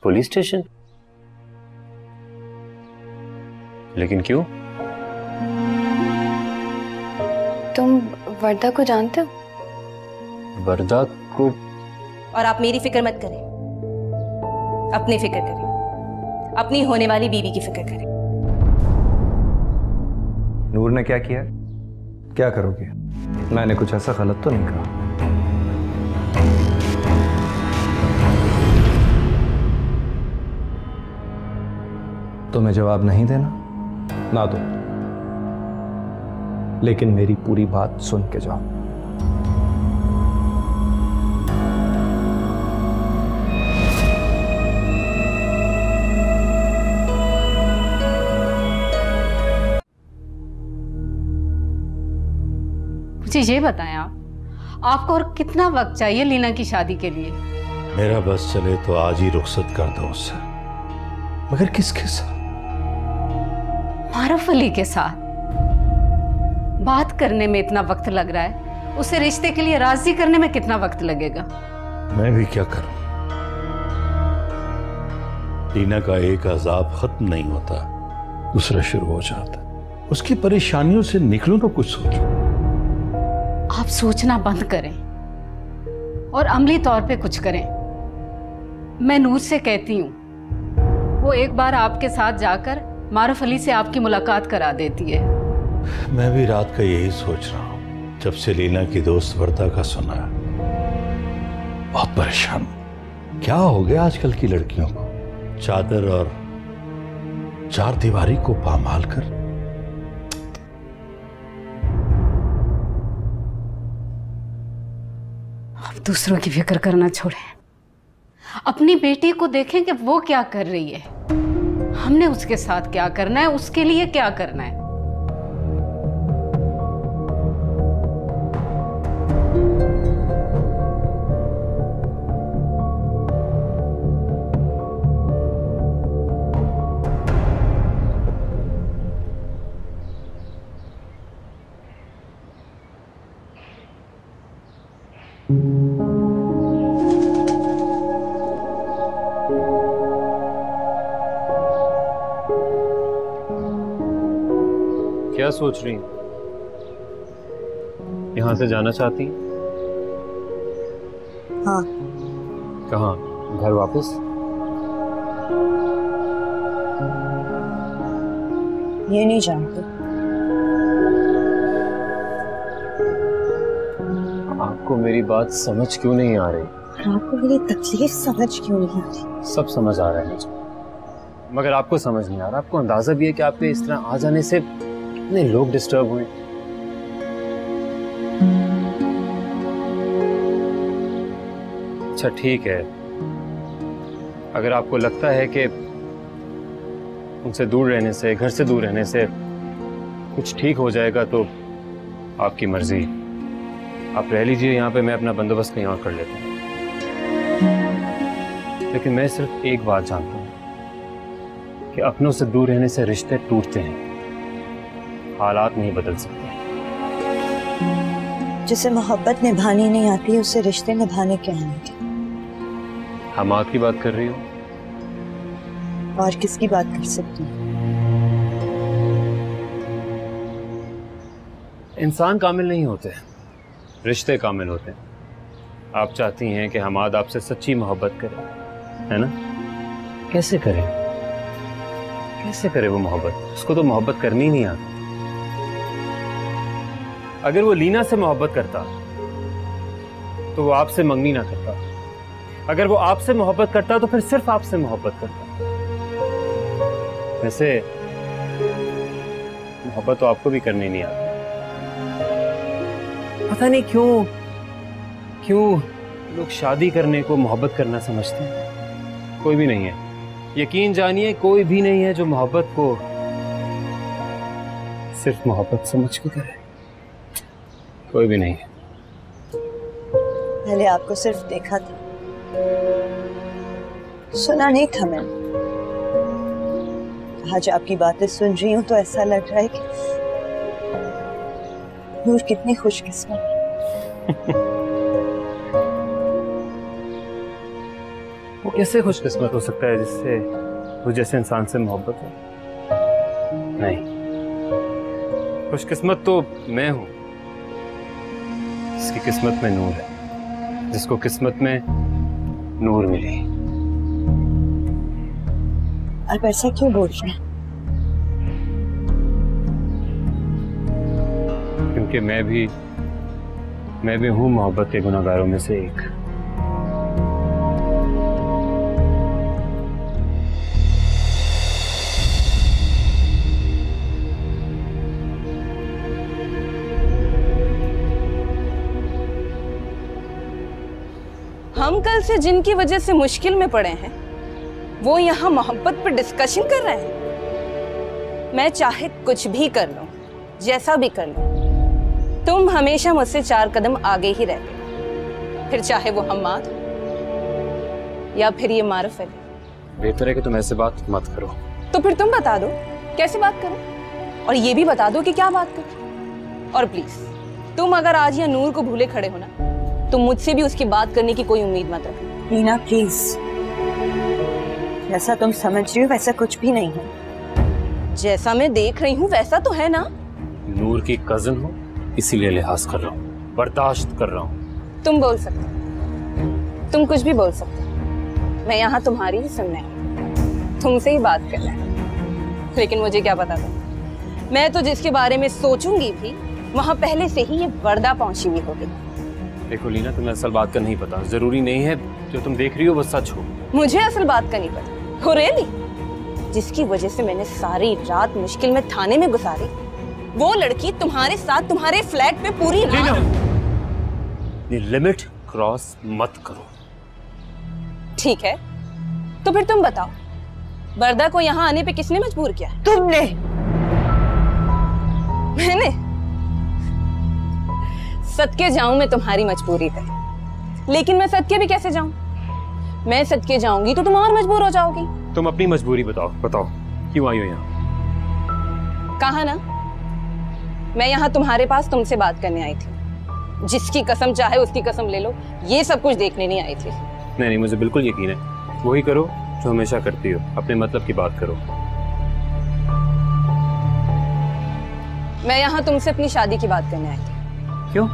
Police station? लेकिन क्यों? तुम वर्दा को जानते हो? वर्दा को? और आप मेरी फिक्र मत करें, अपनी फिक्र करें, अपनी होने वाली बीवी की फिक्र करें। नूर ने क्या किया? क्या करोगे? मैंने कुछ ऐसा गलत तो नहीं कहा? तुम्हें जवाब नहीं देना ना दो, लेकिन मेरी पूरी बात सुन के जाओ। मुझे ये बताएं आपको और कितना वक्त चाहिए लीना की शादी के लिए? मेरा बस चले तो आज ही रुखसत कर दो उससे। मगर किसके साथ? मारूफ अली के साथ। बात करने में इतना वक्त लग रहा है, उसे रिश्ते के लिए राजी करने में कितना वक्त लगेगा? मैं भी क्या करूं? लीना का एक अजाब खत्म नहीं होता, दूसरा शुरू हो जाता। उसकी परेशानियों से निकलूं तो कुछ सोचो। आप सोचना बंद करें और अमली तौर पे कुछ करें। मैं नूर से कहती हूँ, वो एक बार आपके साथ जाकर मारूफ अली से आपकी मुलाकात करा देती है। मैं भी रात का यही सोच रहा हूँ। जब से लीना की दोस्त वर्दा का सुना, बहुत परेशान। क्या हो गया आजकल की लड़कियों को? चादर और चार दीवारी को पामाल कर। आप दूसरों की फिक्र करना छोड़ें, अपनी बेटी को देखें कि वो क्या कर रही है। हमने उसके साथ क्या करना है, उसके लिए क्या करना है। क्या सोच रही हैं? यहां से जाना चाहती हैं? हाँ। कहाँ? घर वापस? ये नहीं जानती। आपको मेरी बात समझ क्यों नहीं आ रही? आपको मेरी तकलीफ समझ क्यों नहीं आ रही? सब समझ आ रहा है मुझे, मगर आपको समझ नहीं आ रहा। आपको अंदाजा भी है कि आपके इस तरह आ जाने से कितने लोग डिस्टर्ब हुए। अच्छा ठीक है, अगर आपको लगता है कि उनसे दूर रहने से, घर से दूर रहने से कुछ ठीक हो जाएगा तो आपकी मर्जी। आप रह लीजिए यहाँ पे, मैं अपना बंदोबस्त कहीं और कर लेता हूँ। लेकिन मैं सिर्फ एक बात जानता हूँ कि अपनों से दूर रहने से रिश्ते टूटते हैं, हालात नहीं बदल सकते। जिसे मोहब्बत निभानी नहीं आती उसे रिश्ते निभाने क्या आएंगे? हम आपकी बात कर रही हो? और किसकी बात कर सकती हूँ? इंसान कामिल नहीं होते, रिश्ते कामिल होते हैं। आप चाहती हैं कि हमाद आपसे सच्ची मोहब्बत करे, है ना? कैसे करे? कैसे करे वो मोहब्बत? उसको तो मोहब्बत करनी ही नहीं आती। अगर वो लीना से मोहब्बत करता तो वो आपसे मंगनी ना करता। अगर वो आपसे मोहब्बत करता तो फिर सिर्फ आपसे मोहब्बत करता। वैसे मोहब्बत तो आपको भी करनी नहीं आती। पता नहीं क्यों लोग शादी करने को मोहब्बत करना समझते हैं। कोई भी नहीं है, यकीन जानिए, कोई भी नहीं है जो मोहब्बत को सिर्फ मोहब्बत समझ के करे। कोई भी नहीं है। पहले आपको सिर्फ देखा था, सुना नहीं था मैंने। आज आपकी बातें सुन रही हूं तो ऐसा लग रहा है कि नूर कितनी खुशकिस्मत। वो कैसे खुशकिस्मत हो सकता है जिससे वो जैसे इंसान से मोहब्बत हो? नहीं, खुशकिस्मत तो मैं हूं जिसकी किस्मत में नूर है, जिसको किस्मत में नूर मिली। आप ऐसा क्यों बोल रहे हैं? क्योंकि मैं भी हूं मोहब्बत के गुनाहगारों में से एक। हम कल से जिनकी वजह से मुश्किल में पड़े हैं वो यहाँ मोहब्बत पर डिस्कशन कर रहे हैं। मैं चाहे कुछ भी कर लूं, जैसा भी कर लूं, तुम हमेशा मुझसे 4 कदम आगे ही रहते, फिर चाहे वो हम्माद या फिर ये मारूफ अली। बेहतर है कि तुम ऐसे बात मत करो। तो फिर तुम बता दो कैसे बात करो, और ये भी बता दो कि क्या बात करो। और प्लीज तुम अगर आज यहाँ नूर को भूले खड़े हो ना, तो मुझसे भी उसकी बात करने की कोई उम्मीद मत रखो। लीना प्लीज, जैसा तुम समझ रही हो वैसा कुछ भी नहीं है। जैसा मैं देख रही हूँ वैसा तो है ना। नूर की कजन हो इसीलिए लिहाज कर रहा हूँ, बर्दाश्त कर रहा हूँ। तुम बोल सकते हो, तुम कुछ भी बोल सकते हो। मैं यहाँ तुम्हारी ही सुनने आई, तुमसे ही बात करना है। लेकिन मुझे क्या पता था, मैं तो जिसके बारे में सोचूंगी भी वहाँ पहले से ही ये वर्दा पहुंची हुई होगी। देखो लीना, तुम्हें असल बात का नहीं पता। जरूरी नहीं है जो तुम देख रही हो वो सच हो। मुझे असल बात का नहीं पता। हो रियली? जिसकी वजह से मैंने सारी रात मुश्किल में थाने में गुजारी, वो लड़की तुम्हारे साथ तुम्हारे फ्लैट में पूरी रात। ये लिमिट क्रॉस मत करो। ठीक है, तो फिर तुम बताओ, वर्दा को यहाँ आने पे किसने मजबूर किया? तुमने। मैंने? सदके जाऊं मैं तुम्हारी मजबूरी पे, लेकिन मैं सदके भी कैसे जाऊं? मैं सदके जाऊंगी तो तुम और मजबूर हो जाओगी। तुम अपनी मजबूरी बताओ क्यों आई हो यहाँ? कहा ना, मैं यहाँ तुम्हारे पास तुमसे बात करने आई थी। जिसकी कसम चाहे उसकी कसम ले लो, ये सब कुछ देखने नहीं आई थी। नहीं, मुझे बिल्कुल यकीन है। वही करो जो हमेशा करती हो, अपने मतलब की बात करो। मैं यहाँ तुमसे अपनी शादी की बात करने आई थी। क्यों?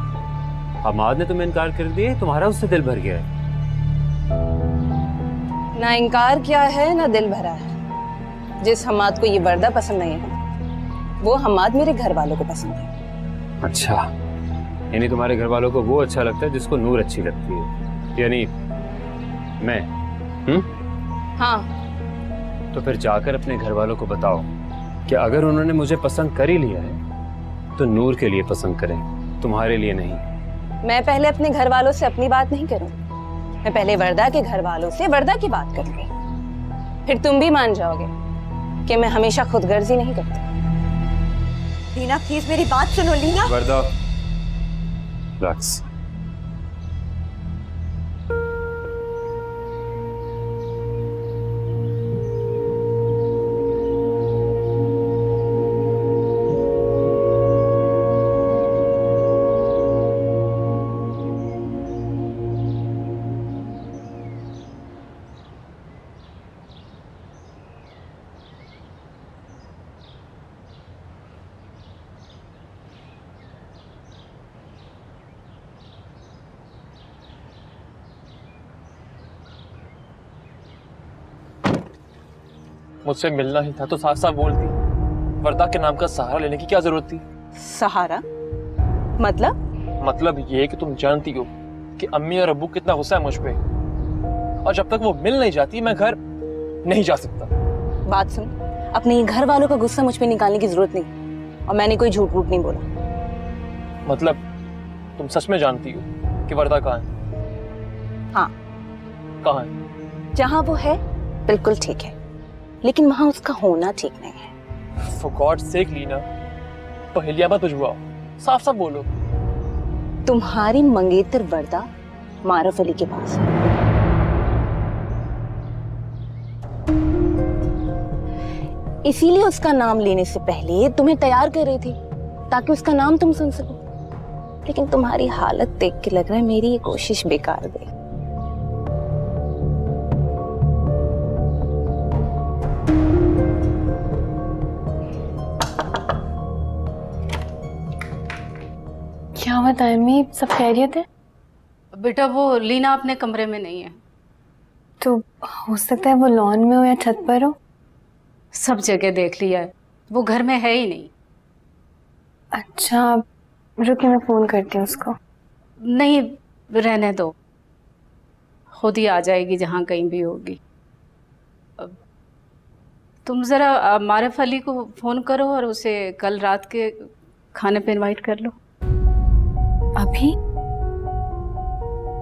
हमाद ने तुम्हें इनकार कर दिया, तुम्हारा उससे दिल भर गया है? ना इनकार किया है ना दिल भरा है। जिस हमाद को ये वर्दा पसंद नहीं है, वो हमाद मेरे घर वालों को पसंद है। अच्छा, यानी तुम्हारे घर वालों को वो अच्छा लगता है जिसको नूर अच्छी लगती है, यानी मैं। हाँ। तो फिर जाकर अपने घर वालों को बताओ कि अगर उन्होंने मुझे पसंद कर ही लिया है तो नूर के लिए पसंद करें, तुम्हारे लिए नहीं। मैं पहले अपने घर वालों से अपनी बात नहीं करूं, मैं पहले वर्दा के घर वालों से वर्दा की बात करूंगी। फिर तुम भी मान जाओगे कि मैं हमेशा खुदगर्जी नहीं करती। लीना प्लीज मेरी बात सुनो। लीना, वर्दा, रिलैक्स। मुझसे मिलना ही था तो साफ साफ बोल दी। वर्दा के नाम का सहारा लेने की क्या जरूरत थी? सहारा? मतलब ये कि तुम जानती हो कि अम्मी और अब्बू कितना गुस्सा है मुझ पे, और जब तक वो मिल नहीं जाती मैं घर नहीं जा सकता। बात सुन, अपने घर वालों का गुस्सा मुझ पे निकालने की जरूरत नहीं, और मैंने कोई झूठ वूठ नहीं बोला। मतलब तुम सच में जानती हो कि वर्दा कहाँ है? हाँ। कहाँ है? जहाँ वो है बिल्कुल ठीक है, लेकिन वहां उसका होना ठीक नहीं है। For God's sake लीना, पहेलियां मत बुझवाओ, साफ साफ बोलो। तुम्हारी मंगेतर वर्दा मारूफ अली के पास है। इसीलिए उसका नाम लेने से पहले तुम्हें तैयार कर रही थी ताकि उसका नाम तुम सुन सको, लेकिन तुम्हारी हालत देख के लग रहा है मेरी ये कोशिश बेकार गई। बताएं अम्मी, सब खैरियत है? बेटा वो लीना अपने कमरे में नहीं है। तो हो सकता है वो लॉन में हो या छत पर हो। सब जगह देख लिया है, वो घर में है ही नहीं। अच्छा रुकिए, मैं फोन करती हूँ उसको। नहीं रहने दो, खुद ही आ जाएगी जहाँ कहीं भी होगी। तुम ज़रा मारिफ अली को फ़ोन करो और उसे कल रात के खाने पे इनवाइट कर लो। अभी?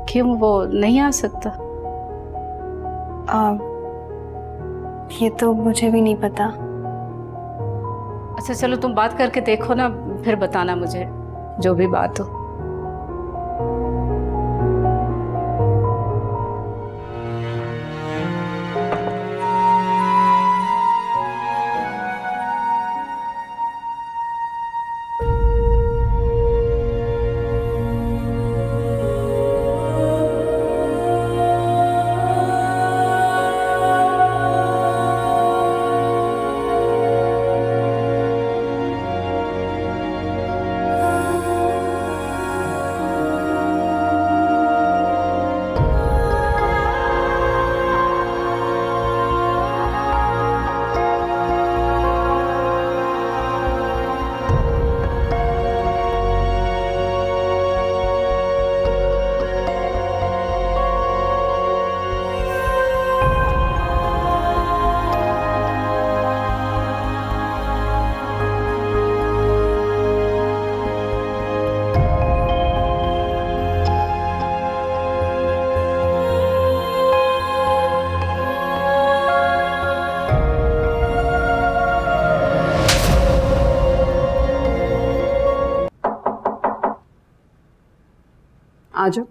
क्यों, वो नहीं आ सकता? ये तो मुझे भी नहीं पता। अच्छा चलो तुम बात करके देखो ना, फिर बताना मुझे जो भी बात हो। आ जाओ।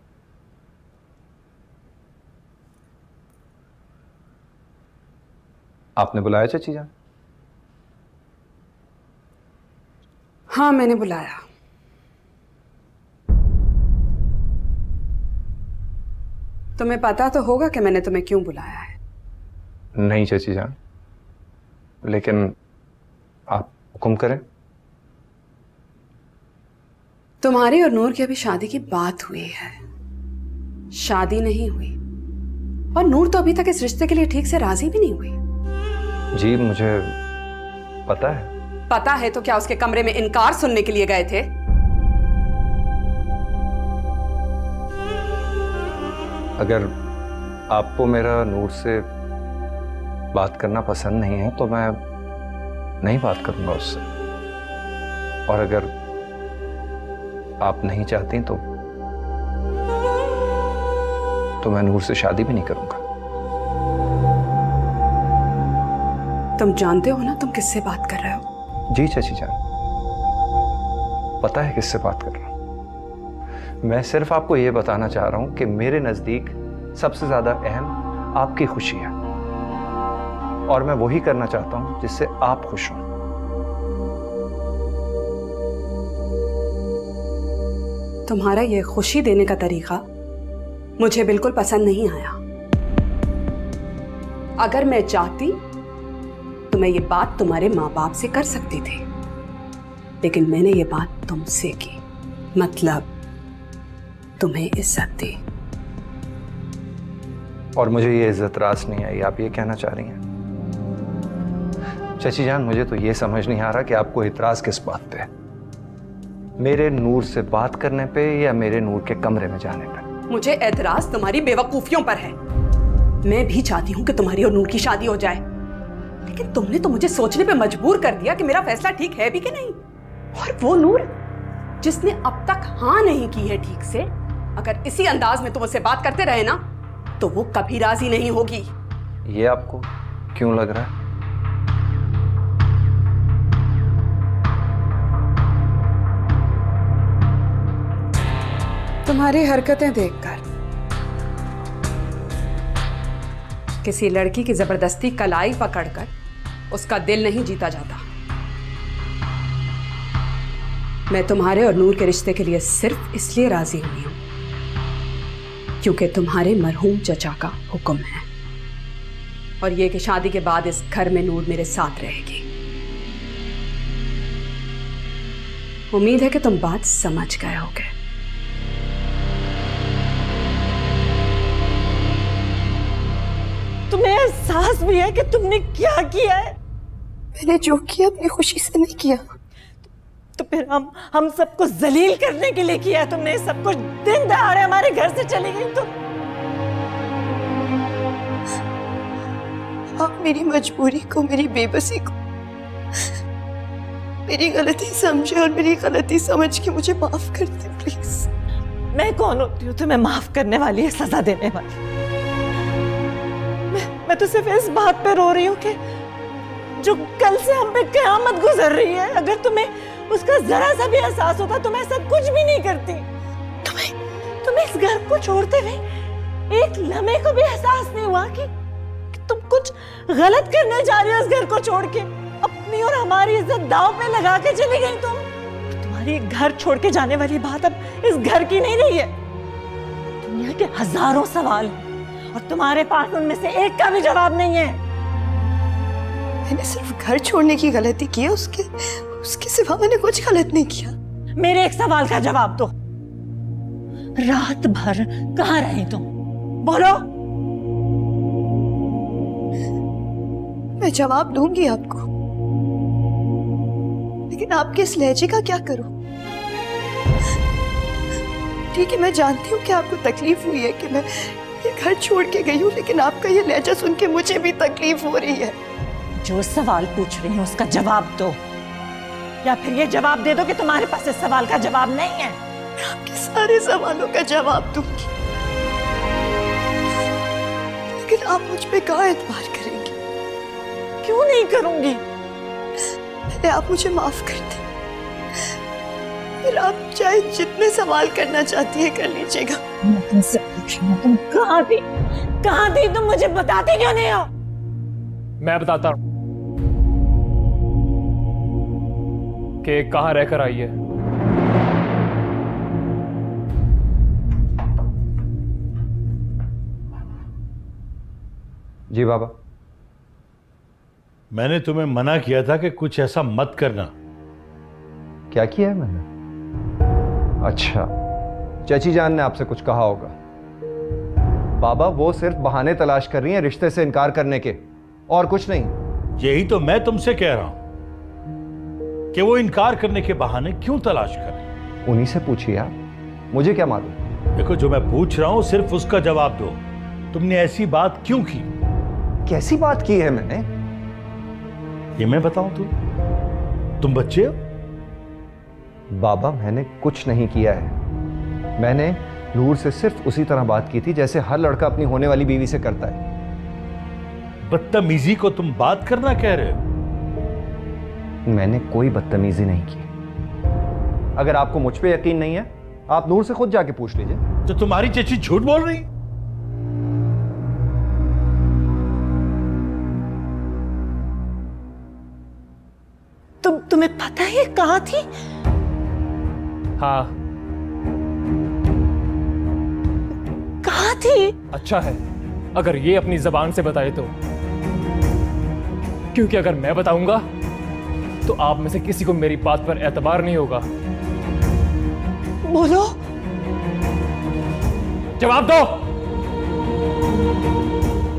आपने बुलाया चाची जान? हाँ मैंने बुलाया। तुम्हें पता तो होगा कि मैंने तुम्हें क्यों बुलाया है। नहीं चाची जान, लेकिन आप हुक्म करें। तुम्हारी और नूर की अभी शादी की बात हुई है, शादी नहीं हुई। और नूर तो अभी तक इस रिश्ते के लिए ठीक से राजी भी नहीं हुई। जी मुझे पता है। पता है तो क्या उसके कमरे में इनकार सुनने के लिए गए थे? अगर आपको मेरा नूर से बात करना पसंद नहीं है तो मैं नहीं बात करूंगा उससे, और अगर आप नहीं चाहती तो मैं नूर से शादी भी नहीं करूंगा। तुम जानते हो ना तुम किससे बात कर रहे हो? जी चाची जान, पता है किससे बात कर रहा हूं। मैं सिर्फ आपको यह बताना चाह रहा हूं कि मेरे नजदीक सबसे ज्यादा अहम आपकी खुशी है, और मैं वही करना चाहता हूं जिससे आप खुश हों। तुम्हारा यह खुशी देने का तरीका मुझे बिल्कुल पसंद नहीं आया। अगर मैं चाहती तो मैं ये बात तुम्हारे माँ बाप से कर सकती थी, लेकिन मैंने ये बात तुमसे की, मतलब तुम्हें इज्जत दी। और मुझे ये इज्जत रास नहीं आई, आप ये कहना चाह रही हैं? चाची जान, मुझे तो ये समझ नहीं आ रहा कि आपको इतराज किस बात पे है, मेरे नूर से बात करने पे या मेरे नूर के कमरे में जाने पे? मुझे एतराज तुम्हारी बेवकूफियों पर है। मैं भी चाहती हूँ कि तुम्हारी और नूर की शादी हो जाए, लेकिन तुमने तो मुझे सोचने पे मजबूर कर दिया कि मेरा फैसला ठीक है भी कि नहीं। और वो नूर जिसने अब तक हाँ नहीं की है ठीक से, अगर इसी अंदाज में तुम उससे बात करते रहे ना तो वो कभी राजी नहीं होगी। ये आपको क्यों लग रहा है? तुम्हारी हरकतें देखकर किसी लड़की की जबरदस्ती कलाई पकड़कर उसका दिल नहीं जीता जाता। मैं तुम्हारे और नूर के रिश्ते के लिए सिर्फ इसलिए राजी हुई हूं क्योंकि तुम्हारे मरहूम चचा का हुक्म है, और ये कि शादी के बाद इस घर में नूर मेरे साथ रहेगी। उम्मीद है कि तुम बात समझ गए होगे। तुम्हें एहसास भी है कि तुमने क्या किया है? मैंने जो किया अपनी खुशी से नहीं किया। तो फिर हम सबको जलील करने के लिए किया तुमने सब कुछ। दिन दहाड़े हमारे घर से चली गई तुम। आप मेरी मजबूरी को, मेरी बेबसी को, मेरी गलती समझे और मेरी गलती समझ के मुझे माफ कर दे प्लीज। मैं कौन होती हूँ तुम्हें माफ करने वाली है, सजा देने वाली? मैं तो सिर्फ इस बात पे रो रही हूँ कि जो कल से हम पे कयामत गुजर रही है, अगर तुम्हें उसका जरा सा भी एहसास होता तो मैं ऐसा कुछ भी नहीं करती। तुम्हें इस घर को छोड़ते हुए एक लम्हे को भी एहसास नहीं हुआ कि तुम कुछ गलत करने जा रही हो इस घर को छोड़ के। अपनी और हमारी इज्जत दांव पे लगा के चली गई तुम। तुम्हारी घर छोड़ के जाने वाली बात अब इस घर की नहीं रही है। दुनिया के हजारों सवाल हैं और तुम्हारे पास उनमें से एक का भी जवाब नहीं है। मैंने सिर्फ घर छोड़ने की गलती की है, उसके सिवा मैंने कुछ गलत नहीं किया। मेरे एक सवाल का जवाब दो। रात भर कहाँ रही तुम? बोलो। मैं जवाब दूंगी आपको, लेकिन आपके इस लहजे का क्या करूं? ठीक है, मैं जानती हूँ कि आपको तकलीफ हुई है कि मैं ये घर छोड़ के गई हूँ, लेकिन आपका ये लहजा सुन के मुझे भी तकलीफ हो रही है। जो सवाल पूछ रही हूँ उसका जवाब दो, या फिर ये जवाब दे दो कि तुम्हारे पास इस सवाल का जवाब नहीं है। मैं आपके सारे सवालों का जवाब दूंगी, लेकिन आप मुझ पे कहाँ एतबार करेंगी? क्यों नहीं करूंगी? पहले आप मुझे माफ कर दें, फिर आप चाहे जितने सवाल करना चाहती है कर लीजिएगा। मैं तुमसे पूछ रही हूँ, तुम कहाँ थी? तुम मुझे बताते क्यों नहीं हो? मैं बताता हूं कि कहां रहकर आई है। जी बाबा। मैंने तुम्हें मना किया था कि कुछ ऐसा मत करना। क्या किया है मैंने? अच्छा, चाची जान ने आपसे कुछ कहा होगा। बाबा वो सिर्फ बहाने तलाश कर रही हैं रिश्ते से इनकार करने के, और कुछ नहीं। यही तो मैं तुमसे कह रहा हूं कि वो इनकार करने के बहाने क्यों तलाश करें। उन्हीं से पूछिए आप, मुझे क्या मालूम। देखो, जो मैं पूछ रहा हूं सिर्फ उसका जवाब दो। तुमने ऐसी बात क्यों की? कैसी बात की है मैंने? ये मैं बताऊं तुम बच्चे हो? बाबा मैंने कुछ नहीं किया है। मैंने नूर से सिर्फ उसी तरह बात की थी जैसे हर लड़का अपनी होने वाली बीवी से करता है। बदतमीजी को तुम बात करना कह रहे हो? मैंने कोई बदतमीजी नहीं की। अगर आपको मुझ पे यकीन नहीं है, आप नूर से खुद जाके पूछ लीजिए। तो तुम्हारी चची झूठ बोल रही? तुम्हें पता है ये कहाँ थी? हाँ। कहाँ थी? अच्छा है अगर ये अपनी जबान से बताए तो, क्योंकि अगर मैं बताऊंगा तो आप में से किसी को मेरी बात पर एतबार नहीं होगा। बोलो। जवाब दो।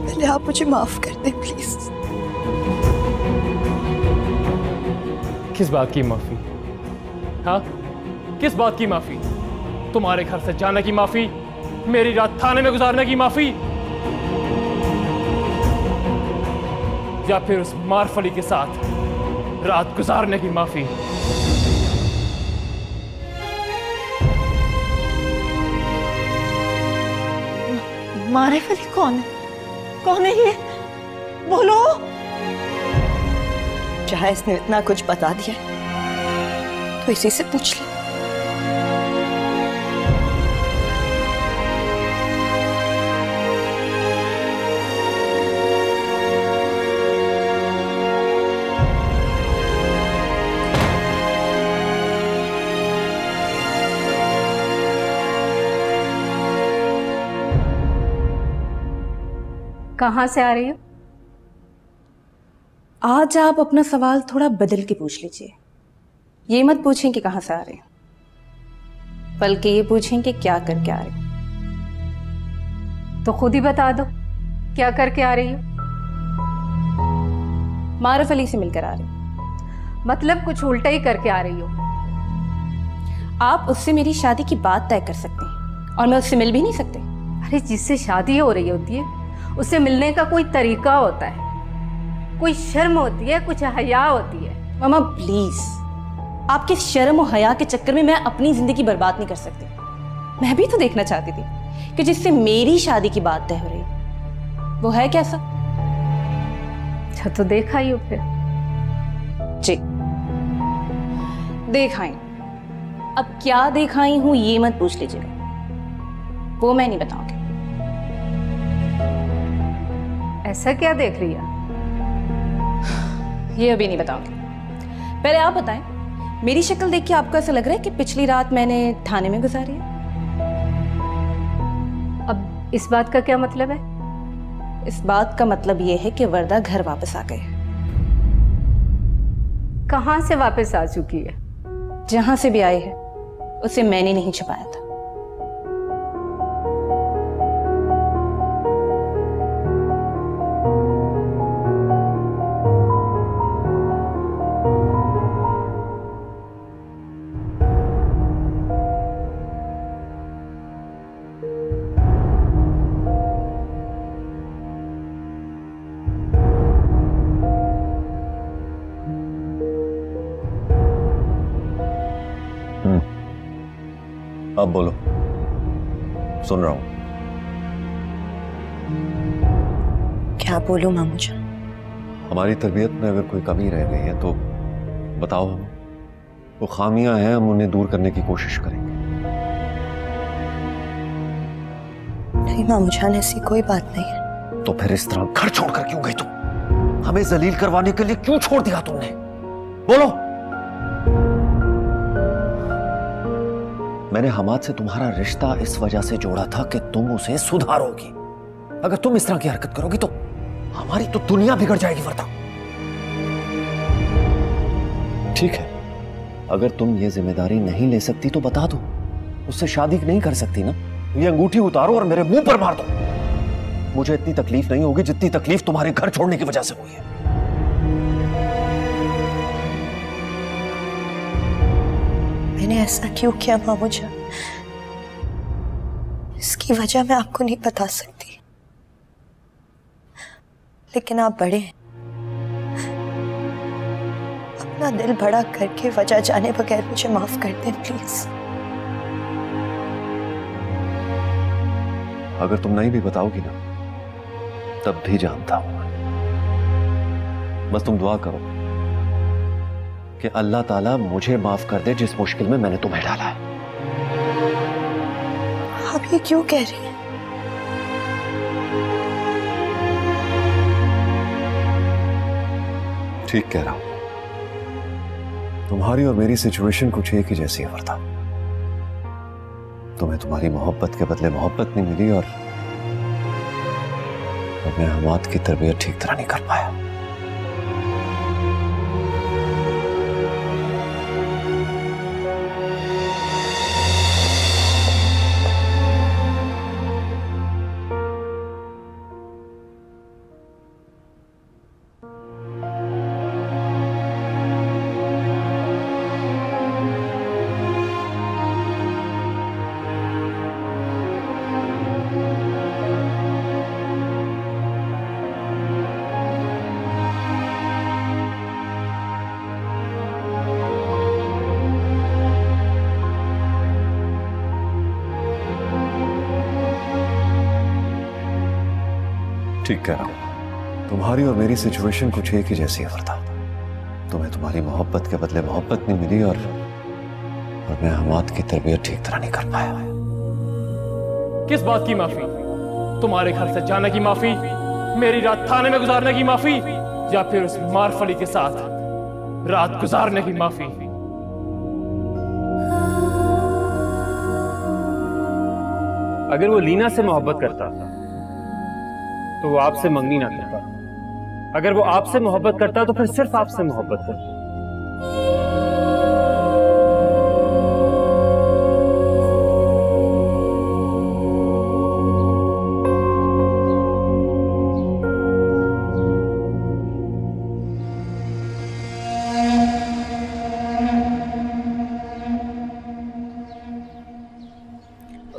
पहले आप मुझे माफ कर दें प्लीज। किस बात की माफी? हाँ, किस बात की माफी? तुम्हारे घर से जाने की माफी? मेरी रात थाने में गुजारने की माफी? या फिर उस मार्फ अली के साथ रात गुजारने की माफी? मारिफ अली कौन है? कौन है ये? बोलो। जहां इसने इतना कुछ बता दिया तो इसी से पूछ ले। कहाँ से आ रही हो? आज आप अपना सवाल थोड़ा बदल के पूछ लीजिए। ये मत पूछें कि कहाँ से आ रहे हैं, बल्कि ये पूछें कि क्या करके आ रहे हैं। तो खुद ही बता दो। क्या करके आ रही हो? मारूफ अली से मिलकर आ रही हूँ। मतलब कुछ उल्टा ही करके आ रही हो। आप उससे मेरी शादी की बात तय कर सकते हैं और मैं उससे मिल भी नहीं सकते। अरे जिससे शादी हो रही होती है उससे मिलने का कोई तरीका होता है, कोई शर्म होती है, कुछ हया होती है। मामा प्लीज, आपके शर्म और हया के चक्कर में मैं अपनी जिंदगी बर्बाद नहीं कर सकती। मैं भी तो देखना चाहती थी कि जिससे मेरी शादी की बात तय हो रही वो है कैसा। अच्छा तो देखा ही हो फिर। जी देखाई। अब क्या देखाई हूं ये मत पूछ लीजिएगा, वो मैं नहीं बताऊंगी। ऐसा क्या देख लिया? ये अभी नहीं बताऊंगी। पहले आप बताएं, मेरी शक्ल देख के आपको ऐसा लग रहा है कि पिछली रात मैंने थाने में गुजारी है? अब इस बात का क्या मतलब है? इस बात का मतलब ये है कि वर्दा घर वापस आ गए। कहां से वापस आ चुकी है? जहां से भी आई है उसे मैंने नहीं छुपाया था। अब बोलो, सुन रहा हूं। क्या बोलूं मामू जान? हमारी तरबियत में अगर कोई कमी रह गई है तो बताओ, हम वो खामियां हैं, हम उन्हें दूर करने की कोशिश करेंगे। नहीं मामू जान, ऐसी कोई बात नहीं है। तो फिर इस तरह घर छोड़कर क्यों गई तुम? हमें जलील करवाने के लिए क्यों छोड़ दिया तुमने? बोलो। मैंने हमाद से तुम्हारा रिश्ता इस वजह से जोड़ा था कि तुम उसे सुधारोगी। अगर तुम इस तरह की हरकत करोगी तो हमारी तो दुनिया बिगड़ जाएगी वर्दा। ठीक है, अगर तुम ये जिम्मेदारी नहीं ले सकती तो बता दो, उससे शादी नहीं कर सकती ना, ये अंगूठी उतारो और मेरे मुंह पर मार दो। मुझे इतनी तकलीफ नहीं होगी जितनी तकलीफ तुम्हारे घर छोड़ने की वजह से हुई है। मैंने ऐसा क्यों किया मामू जान, इसकी वजह मैं आपको नहीं बता सकती, लेकिन आप बड़े हैं। अपना दिल बड़ा करके वजह जाने बगैर मुझे माफ कर दें प्लीज। अगर तुम नहीं भी बताओगी ना तब भी जानता हूं। बस तुम दुआ करो कि अल्लाह ताला मुझे माफ कर दे जिस मुश्किल में मैंने तुम्हें डाला है। आप ये क्यों कह रही हैं? ठीक कह रहा हूं। तुम्हारी और मेरी सिचुएशन कुछ एक ही जैसी है वर्दा। तुम्हें तुम्हारी मोहब्बत के बदले मोहब्बत नहीं मिली और मैं हमाद की तरबियत ठीक तरह नहीं कर पाया। ठीक कह रहा हूं। तुम्हारी और मेरी सिचुएशन कुछ एक ही जैसी है वर्दा। तुम्हें तुम्हारी मोहब्बत के बदले मोहब्बत नहीं मिली और मैं हमाद की तरबियत ठीक तरह नहीं कर पाया। किस बात की माफी? तुम्हारे घर से जाने की माफी, मेरी रात थाने में गुजारने की माफी, या फिर उस मारूफ अली के साथ रात गुजारने की माफी? अगर वो लीना से मोहब्बत करता तो वो आपसे मंगनी ना करता। अगर वो आपसे मोहब्बत करता तो फिर सिर्फ आपसे मोहब्बत करता।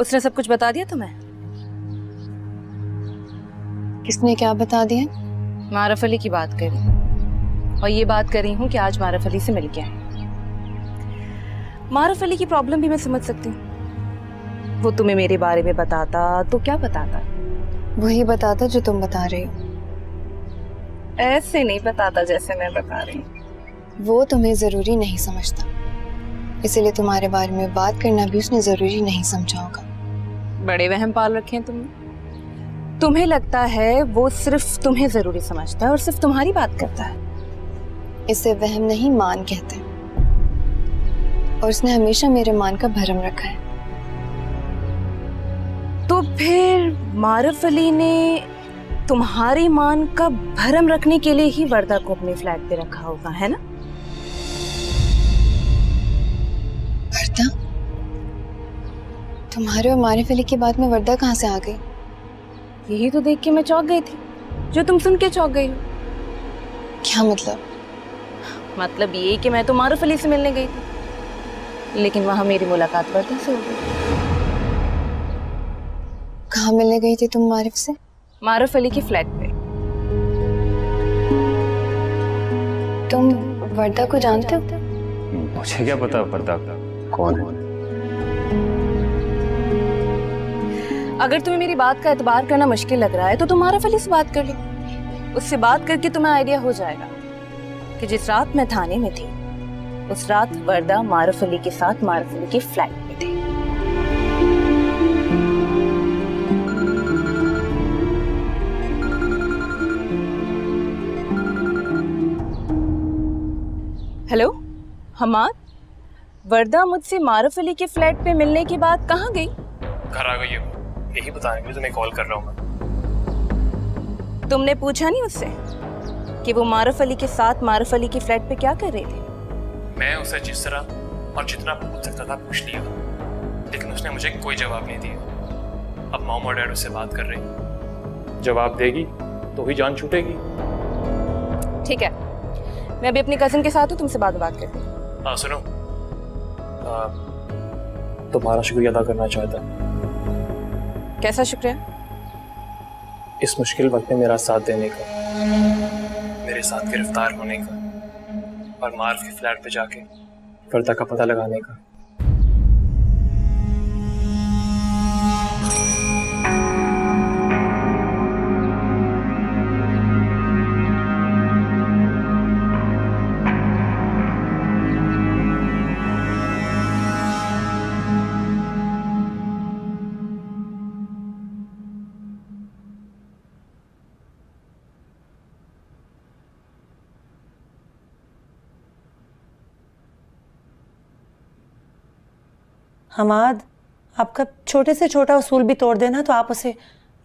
उसने सब कुछ बता दिया तुम्हें? किसने क्या बता दिया? मारफ अली की बात करी, और ये बात कर रही हूँ कि आज मारफ अली से मिल के आई। मारफ अली की प्रॉब्लम भी मैं समझ सकती हूँ। वो तुम्हें मेरे बारे में बताता तो क्या बताता? वही बताता जो तुम बता रही हो। ऐसे नहीं बताता जैसे मैं बता रही हूँ। वो तुम्हें जरूरी नहीं समझता, इसीलिए तुम्हारे बारे में बात करना भी उसने जरूरी नहीं समझा होगा। बड़े वहम पाल रखे हैं तुमने। तुम्हें लगता है वो सिर्फ तुम्हें जरूरी समझता है और सिर्फ तुम्हारी बात करता है। इसे वहम नहीं, मान कहते हैं, और उसने हमेशा मेरे मान का भरम रखा है। तो फिर मारफ अली ने तुम्हारी मान का भरम रखने के लिए ही वर्दा को अपने फ्लैट पे रखा होगा, है ना? वर्दा? तुम्हारे और मारिफ अली की बात में वर्दा कहाँ से आ गई? यही तो देख के मैं चौंक गई थी, जो तुम सुन के चौंक गई हो। क्या मतलब? मतलब ये कि मैं तो मारफ अली से मिलने गई थी, लेकिन वहां मेरी मुलाकात वर्दा से हो गई। कहाँ मिलने गई थी तुम मारिफ से? मारफ अली के फ्लैट पे। तुम वर्दा को जानते हो? मुझे क्या पता वर्दा कौन है? अगर तुम्हें मेरी बात का एतबार करना मुश्किल लग रहा है तो तुम मारफ अली से बात कर लो। उससे बात करके तुम्हें आइडिया हो जाएगा कि जिस रात मैं थाने में थी उस रात वर्दा मारफ अली के साथ मारफ अली के फ्लैट में थे। हेलो हमाद, वर्दा मुझसे मारफ अली के फ्लैट पे मिलने के बाद कहाँ गई? घर आ गई है, यही बताने के लिए तुम्हें कॉल कर रहा हूँ मैं। तुमने पूछा नहीं उससे कि वो मारफ अली के साथ मारफ अली के फ्लैट पे क्या कर रहे थे? मैं उसे जिस तरह और जितना पूछ सकता था पूछ लिया, लेकिन उसने मुझे कोई जवाब नहीं दिया। अब मॉम और डैड उससे बात कर रही, जवाब देगी तो ही जान छूटेगी। ठीक है, मैं अभी अपनी कजिन के साथ हूँ, तुमसे बाद में बात करती हूँ। हाँ सुनो, तुम्हारा शुक्रिया अदा करना चाहता। कैसा शुक्रिया? इस मुश्किल वक्त में मेरा साथ देने का, मेरे साथ गिरफ्तार होने का और मार्फ के फ्लैट पे जाके वर्दा का पता लगाने का। हमाद, आपका छोटे से छोटा उसूल भी तोड़ देना तो आप उसे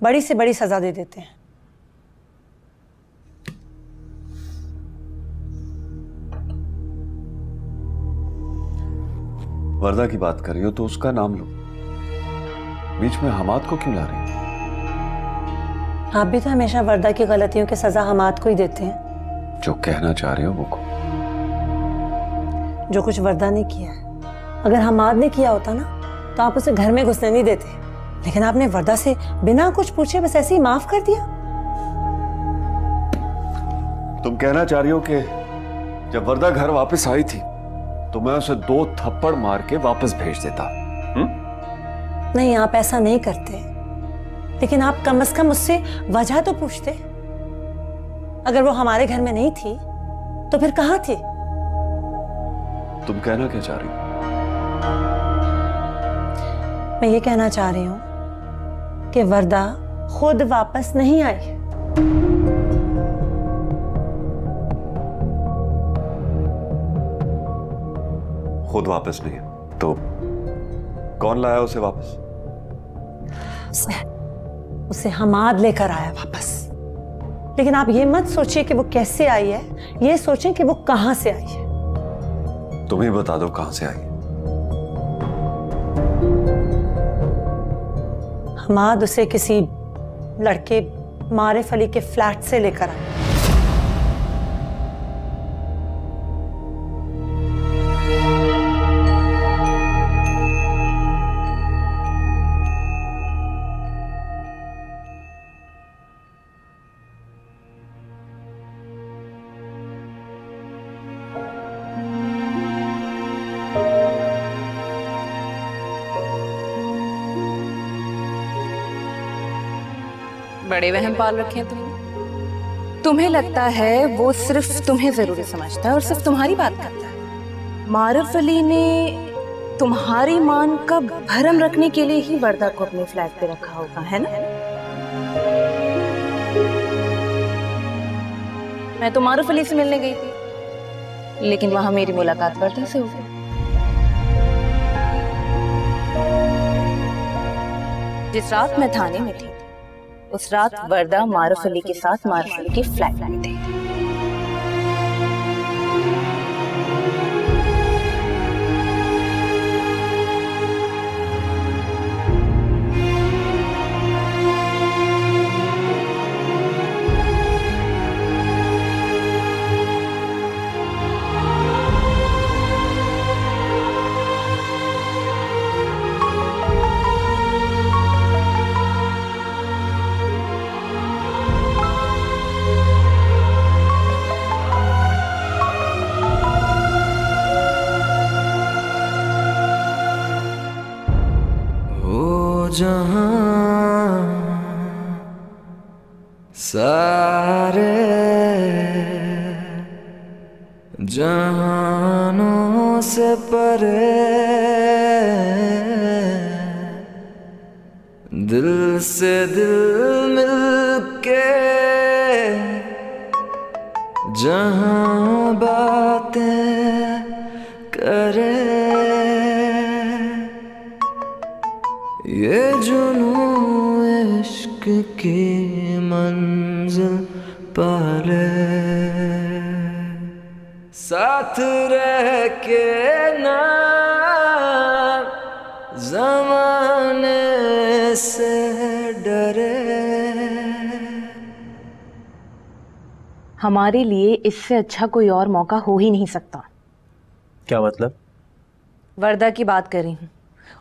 बड़ी से बड़ी सजा दे देते हैं। वर्दा की बात कर रही हो तो उसका नाम लो, बीच में हमाद को क्यों ला रही हो? आप भी तो हमेशा वर्दा की गलतियों की सजा हमाद को ही देते हैं। जो कहना चाह रहे हो वो को। जो कुछ वर्दा ने किया है, अगर हमाद ने किया होता ना तो आप उसे घर में घुसने नहीं देते, लेकिन आपने वर्दा से बिना कुछ पूछे बस ऐसे ही माफ कर दिया। तुम कहना चाह रही हो कि जब वर्दा घर वापस आई थी तो मैं उसे 2 थप्पड़ मार के वापस भेज देता? नहीं, आप ऐसा नहीं करते, लेकिन आप कम से कम उससे वजह तो पूछते। अगर वो हमारे घर में नहीं थी तो फिर कहां थी? तुम कहना क्या चाह रही हो? मैं ये कहना चाह रही हूं कि वर्दा खुद वापस नहीं आई। खुद वापस नहीं तो कौन लाया उसे वापस? उसे हमाद लेकर आया वापस। लेकिन आप ये मत सोचिए कि वो कैसे आई है, ये सोचें कि वो कहां से आई है। तुम ही बता दो कहां से आई है। हमाद उसे किसी लड़के मारिफ अली के फ्लैट से लेकर आया। बड़े वहम पाल रखे हैं तुमने। तुम्हें लगता है वो सिर्फ तुम्हें जरूरी समझता है और सिर्फ तुम्हारी बात करता है। मारूफ अली ने तुम्हारी मान का भरम रखने के लिए ही वर्दा को अपने फ्लैट पे रखा होगा, है ना? मैं तो मारूफ अली से मिलने गई थी, लेकिन वहां मेरी मुलाकात वर्दा से हो गई। जिस रात मैं थाने में थी, उस रात वर्दा मारूफ अली के साथ मारूफ अली के फ्लैट में थी। सारे जहानों से परे दिल से दिल मिलके जहां बातें करे, ये जुनून इश्क की मंजिल पाले, साथ रह के ना ज़माने से डरे। हमारे लिए इससे अच्छा कोई और मौका हो ही नहीं सकता। क्या मतलब? वर्दा की बात कर रही हूँ।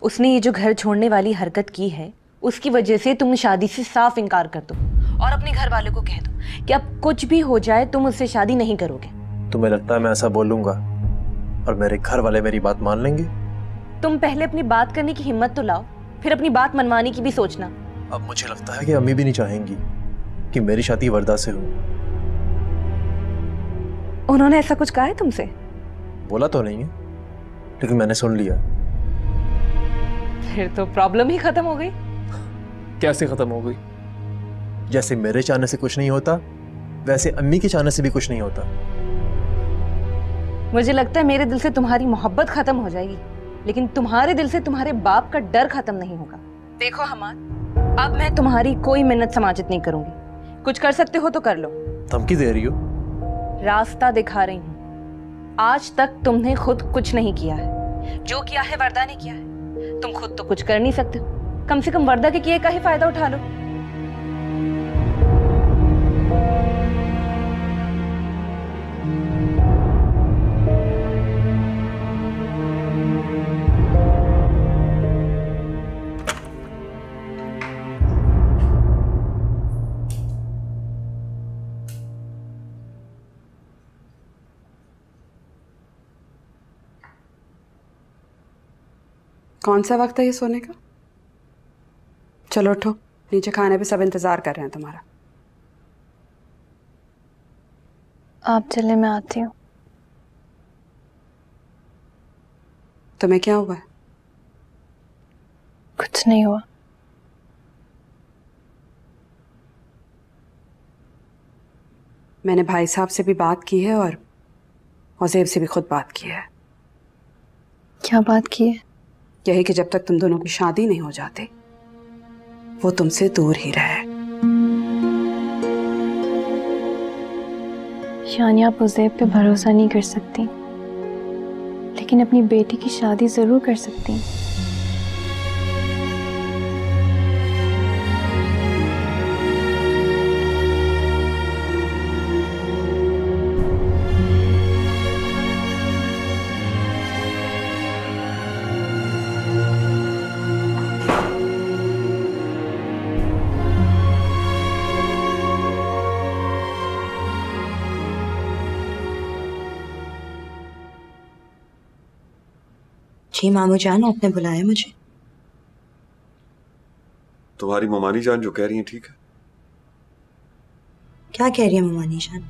उसने ये जो घर छोड़ने वाली हरकत की है, उसकी वजह से तुम शादी से साफ इनकार कर दो और अपने घर वालों को कह दो कि अब कुछ भी हो जाए तुम उससे शादी नहीं करोगे। तुम्हें लगता है मैं ऐसा बोलूंगा और मेरे घर वाले मेरी बात मान लेंगे? तुम पहले अपनी बात करने की हिम्मत तो लाओ, फिर अपनी बात मनवाने की भी सोचना। अब मुझे लगता है कि अम्मी भी नहीं चाहेंगी कि मेरी शादी वर्दा से हो। उन्होंने ऐसा कुछ कहा है तुमसे? बोला तो नहीं है, लेकिन मैंने सुन लिया। फिर तो प्रॉब्लम ही खत्म हो गई। कैसे खत्म हो गई? जैसे मेरे चाहने से कुछ नहीं होता, वैसे अम्मी के चाहने से भी कुछ नहीं होता। मुझे लगता है मेरे दिल से तुम्हारी मोहब्बत खत्म हो जाएगी, लेकिन तुम्हारे दिल से तुम्हारे बाप का डर खत्म नहीं होगा। देखो हमार, अब मैं तुम्हारी कोई मिन्नत समाजित नहीं करूंगी। कुछ कर सकते हो तो कर लो। धमकी दे रही हो? रास्ता दिखा रही हूँ। आज तक तुमने खुद कुछ नहीं किया है, जो किया है वर्दा ने किया है। तुम खुद तो कुछ कर नहीं सकते, कम से कम वर्दा के किए का ही फायदा उठा लो। कौन सा वक्त है ये सोने का? चलो उठो, नीचे खाने पे सब इंतजार कर रहे हैं तुम्हारा। आप चले, मैं आती हूँ। तुम्हें क्या हुआ है? कुछ नहीं हुआ। मैंने भाई साहब से भी बात की है और औज़ेब से भी खुद बात की है। क्या बात की है? यही कि जब तक तुम दोनों की शादी नहीं हो जाती, वो तुमसे दूर ही रहे। यानी आप औज़ेब पे भरोसा नहीं कर सकती, लेकिन अपनी बेटी की शादी जरूर कर सकती। जी मामू जान, आपने बुलाया मुझे? तुम्हारी ममानी जान जो कह रही है ठीक है, क्या कह रही है ममानी जान?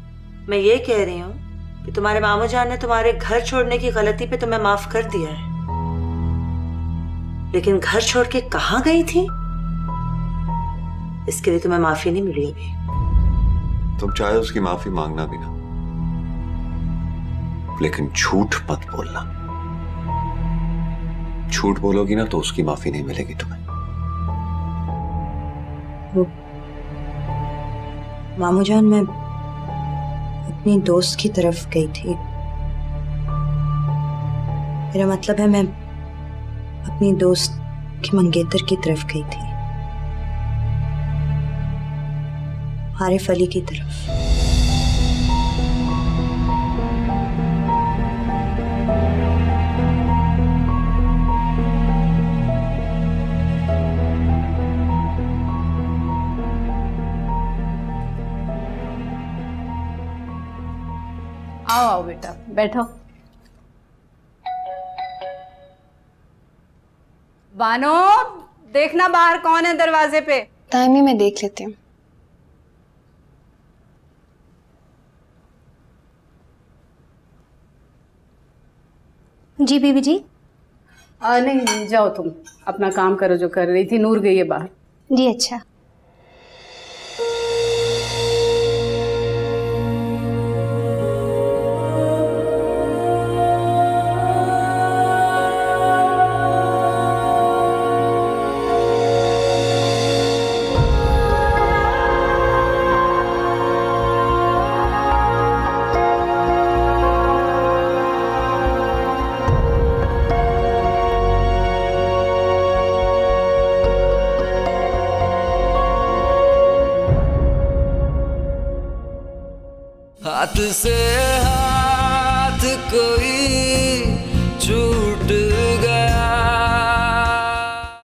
मैं ये कह रही हूँ कि तुम्हारे मामू जान ने तुम्हारे घर छोड़ने की गलती पे तुम्हें माफ कर दिया है, लेकिन घर छोड़ के कहाँ गई थी इसके लिए तुम्हें माफी नहीं मिली अभी। तुम चाहे उसकी माफी मांगना भी ना, लेकिन झूठ मत बोलना। झूठ बोलोगी ना तो उसकी माफी नहीं मिलेगी तुम्हें। मामू जान, मैं अपनी दोस्त की तरफ गई थी। मेरा मतलब है मैं अपनी दोस्त की मंगेतर की तरफ गई थी, आरिफ अली की तरफ। आओ आओ बेटा, बैठो। बानो, देखना बाहर कौन है दरवाजे पे। ताइमी मैं देख लेती हूँ। जी बीबी जी। नहीं, जाओ तुम अपना काम करो जो कर रही थी। नूर गई है बाहर। जी अच्छा। हाथ से हाथ कोई